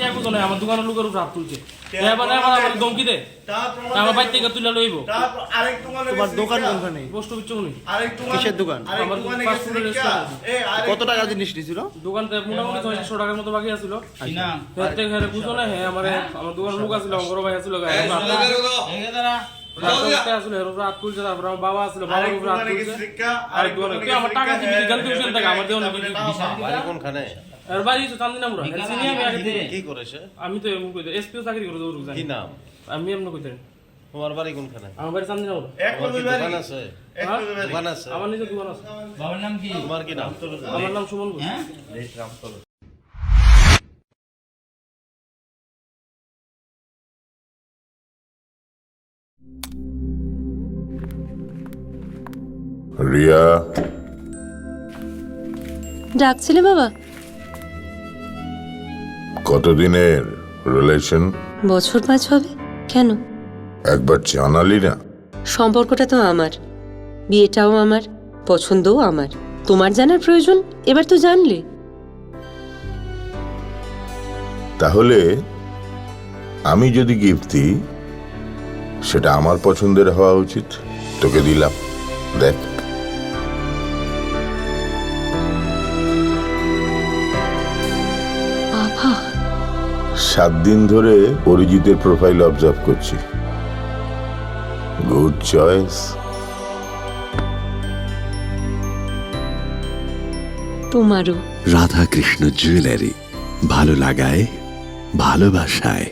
টিয়া বুঝো না আমার দোকানের লোকের উপর হাত তুলছে আমার ধমকি দে আমার বাইক থেকে তুলে লইব তোমার দোকান কোনখানে? পোস্ট অফিস চৌনি কিসের দোকান? আমার ফাস্ট ফুডের রেস্টুরেন্ট কত টাকা জিনিস নিছিল? দোকানতে মোটামুটি 600 টাকার মতো বাকি আছিল বুঝো না হ্যাঁ আমার দোকানের লোক আছিল আমার বড় ভাই আছিল রাত তুলছে তারপর আমার বাবা আছিল বাবার উপর রাত তুলছে আর তুই আমার টাকা দিবি গান তুই শুনতে আমার দেওয়া নাকি বাড়ি কোনখানে? আর বাড়ি তো চান্দিনামুরা সিনিয়র আমি আগে থেকে কি করেছে? আমি তো এমন কইতে এসপিও চাকরি করে দৌড় জানি কি নাম? আমি এমন কইতে তোমার বাড়ি কোনখানে? আমার বাড়ি চান্দিনামুরা তোমার কি দোকান আছে? দোকান আছে? আমার নিজের দোকান আছে বাবার নাম কি? তোমার কি নাম? আমার নাম সুমন ঘোষ হ্যাঁ রিয়া, ডাকছিলে বাবা? কতদিনের রিলেশন? বছর 5 হবে। কেন? একবার জানালি না? সম্পর্কটা তো আমার, বিয়েটাও আমার, পছন্দও আমার। তোমার জানার প্রয়োজন এবার তো জানলে। তাহলে আমি যদি গিফট দিই সেটা আমার পছন্দের হওয়া উচিত। তোকে দিলাম, দেখ। বাবা 7 দিন ধরে অরিজিতের প্রোফাইল অবজার্ভ করছি। Good choice. তোমারও। রাধাকৃষ্ণ জুয়েলারি, ভালো লাগায় ভালোবাসায়।